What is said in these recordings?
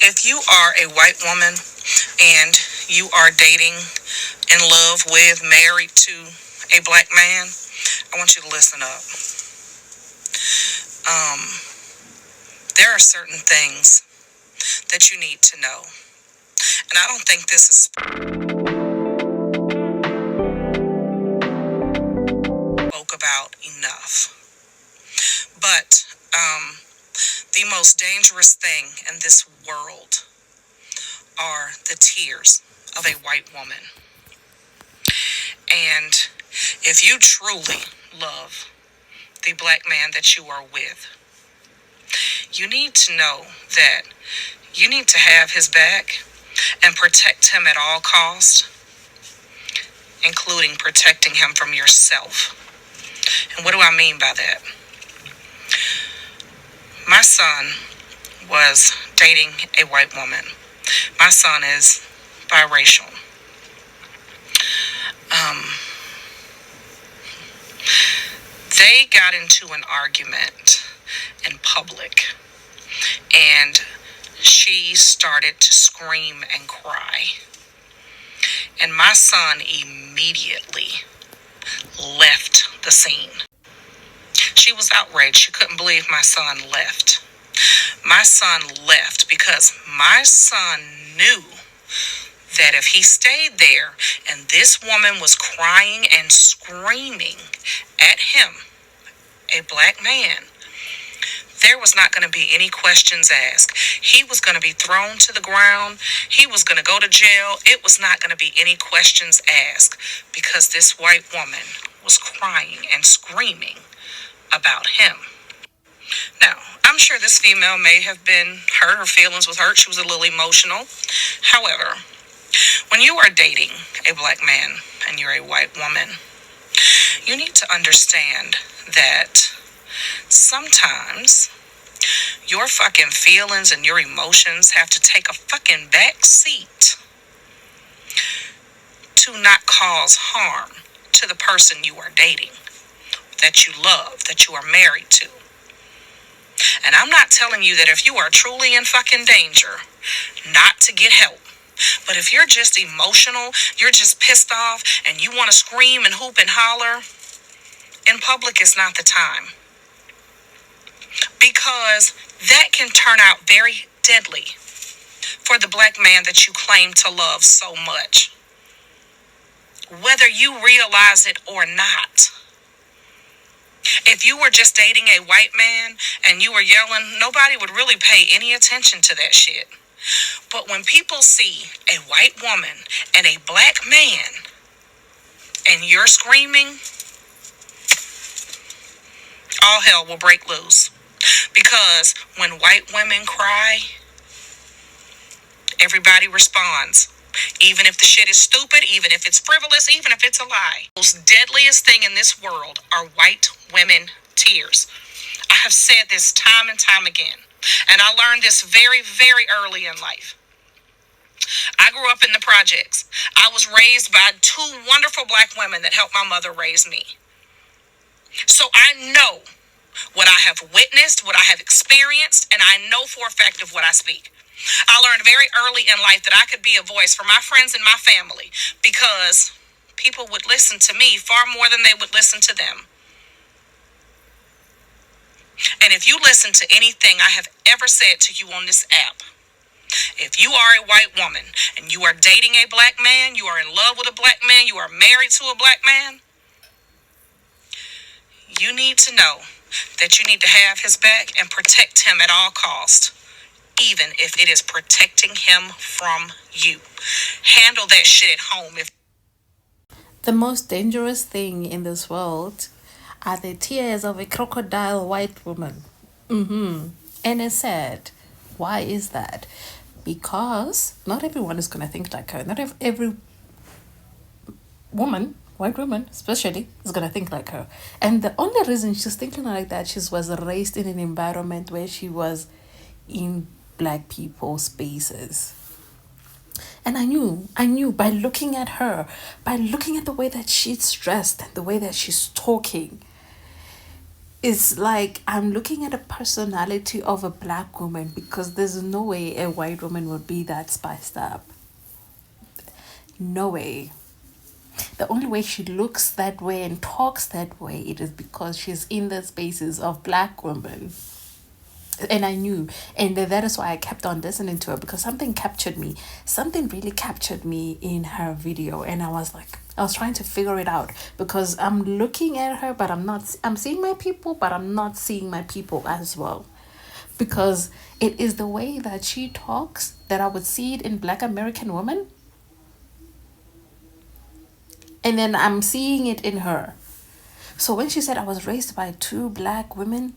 If you are a white woman and you are dating, in love with, married to a black man, I want you to listen up. There are certain things that you need to know. And I don't think this is spoke about enough. But the most dangerous thing in this world are the tears of a white woman. And if you truly love the black man that you are with, you need to know that you need to have his back and protect him at all costs, including protecting him from yourself. And what do I mean by that? My son was dating a white woman. My son is biracial. They got into an argument in public, and she started to scream and cry. And my son immediately left the scene. She was outraged. She couldn't believe my son left. My son left because my son knew that if he stayed there and this woman was crying and screaming at him, a black man, there was not going to be any questions asked. He was going to be thrown to the ground. He was going to go to jail. It was not going to be any questions asked because this white woman was crying and screaming about him. Now, I'm sure this female may have been hurt. Her feelings was hurt. She was a little emotional. However, when you are dating a black man and you're a white woman, you need to understand that sometimes your fucking feelings and your emotions have to take a fucking back seat to not cause harm to the person you are dating, that you love, that you are married to. And I'm not telling you that if you are truly in fucking danger, not to get help. But if you're just emotional, you're just pissed off, and you want to scream and hoop and holler, in public is not the time. Because that can turn out very deadly for the black man that you claim to love so much, whether you realize it or not. If you were just dating a white man and you were yelling, nobody would really pay any attention to that shit. But when people see a white woman and a black man and you're screaming, all hell will break loose. Because when white women cry, everybody responds. Even if the shit is stupid, even if it's frivolous, even if it's a lie. The most deadliest thing in this world are white women tears. I have said this time and time again. And I learned this very, very early in life. I grew up in the projects. I was raised by two wonderful black women that helped my mother raise me. So I know what I have witnessed, what I have experienced, and I know for a fact of what I speak. I learned very early in life that I could be a voice for my friends and my family because people would listen to me far more than they would listen to them. And if you listen to anything I have ever said to you on this app, if you are a white woman and you are dating a black man, you are in love with a black man, you are married to a black man, you need to know that you need to have his back and protect him at all costs, even if it is protecting him from you. Handle that shit at home. The most dangerous thing in this world are the tears of a crocodile white woman. And it's sad. Why is that? Because not everyone is going to think like her. Not every woman, white woman especially, is going to think like her. And the only reason she's thinking like that, she was raised in an environment where she was in black people's spaces. And I knew by looking at her, by looking at the way that she's dressed and the way that she's talking, It's like I'm looking at a personality of a black woman because there's no way a white woman would be that spiced up. No way. The only way she looks that way and talks that way, it is because she's in the spaces of black women. And I knew, and that is why I kept on listening to her, because something captured me. Something really captured me in her video, and I was like, I was trying to figure it out, because I'm looking at her, but I'm seeing my people, but I'm not seeing my people as well, because it is the way that she talks that I would see it in Black American women, and then I'm seeing it in her. So when she said I was raised by two black women,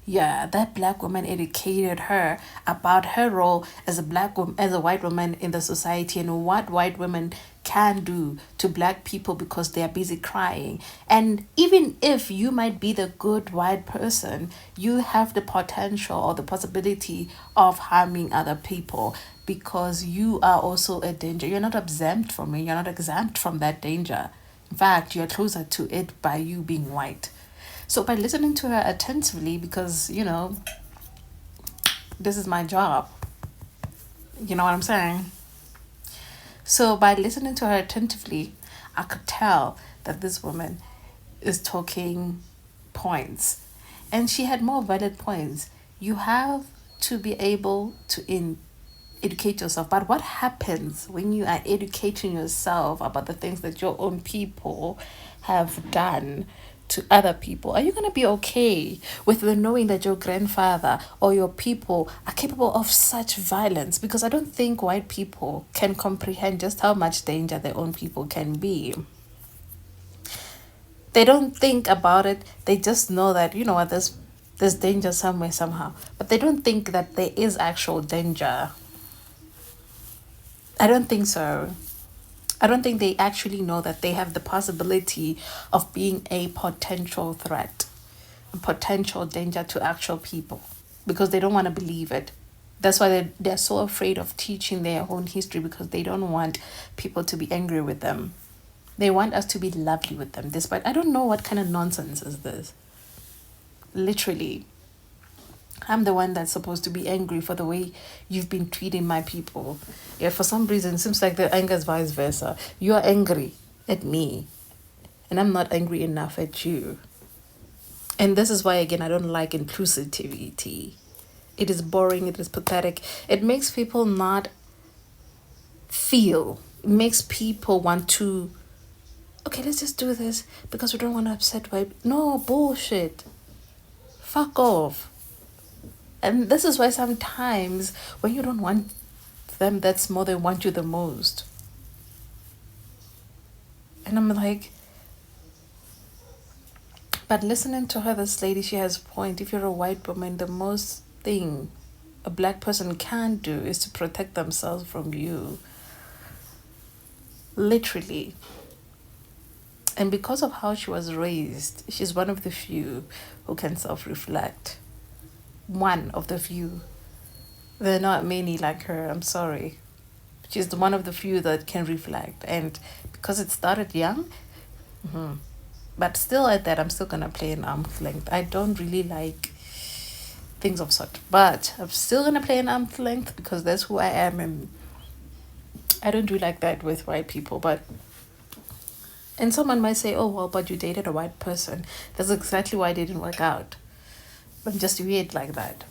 yeah, that black woman educated her about her role as a black woman, as a white woman in the society, and what white women can do to black people because they are busy crying. And even if you might be the good white person, you have the potential or the possibility of harming other people, because you are also a danger. You're not exempt from it. You're not exempt from that danger. In fact, you're closer to it by you being white. So by listening to her attentively, because, this is my job, you know what I'm saying? So by listening to her attentively, I could tell that this woman is talking points. And she had more valid points. You have to be able to educate yourself. But what happens when you are educating yourself about the things that your own people have done to other people? Are you going to be okay with the knowing that your grandfather or your people are capable of such violence? Because I don't think white people can comprehend just how much danger their own people can be. They don't think about it. They just know that, you know what, there's danger somewhere, somehow. But they don't think that there is actual danger. I don't think so. I don't think they actually know that they have the possibility of being a potential threat, a potential danger to actual people, because they don't want to believe it. That's why they're so afraid of teaching their own history, because they don't want people to be angry with them. They want us to be lovely with them, despite, I don't know what kind of nonsense is this. Literally. I'm the one that's supposed to be angry for the way you've been treating my people. Yeah, for some reason, it seems like the anger is vice versa. You're angry at me, and I'm not angry enough at you. And this is why, again, I don't like inclusivity. It is boring, it is pathetic. It makes people not feel. It makes people want to, okay, let's just do this because we don't want to upset white. No, bullshit. Fuck off. And this is why sometimes when you don't want them, that's more they want you the most. And I'm like, but listening to her, this lady, she has a point. If you're a white woman, the most thing a black person can do is to protect themselves from you. Literally. And because of how she was raised, she's one of the few who can self-reflect. One of the few. There are not many like her, I'm sorry. She's one of the few that can reflect. And because it started young, but still at that, I'm still going to play an arm's length. I don't really like things of such. But I'm still going to play an arm's length because that's who I am. And I don't do like that with white people. And someone might say, oh, well, but you dated a white person. That's exactly why it didn't work out. I'm just weird like that.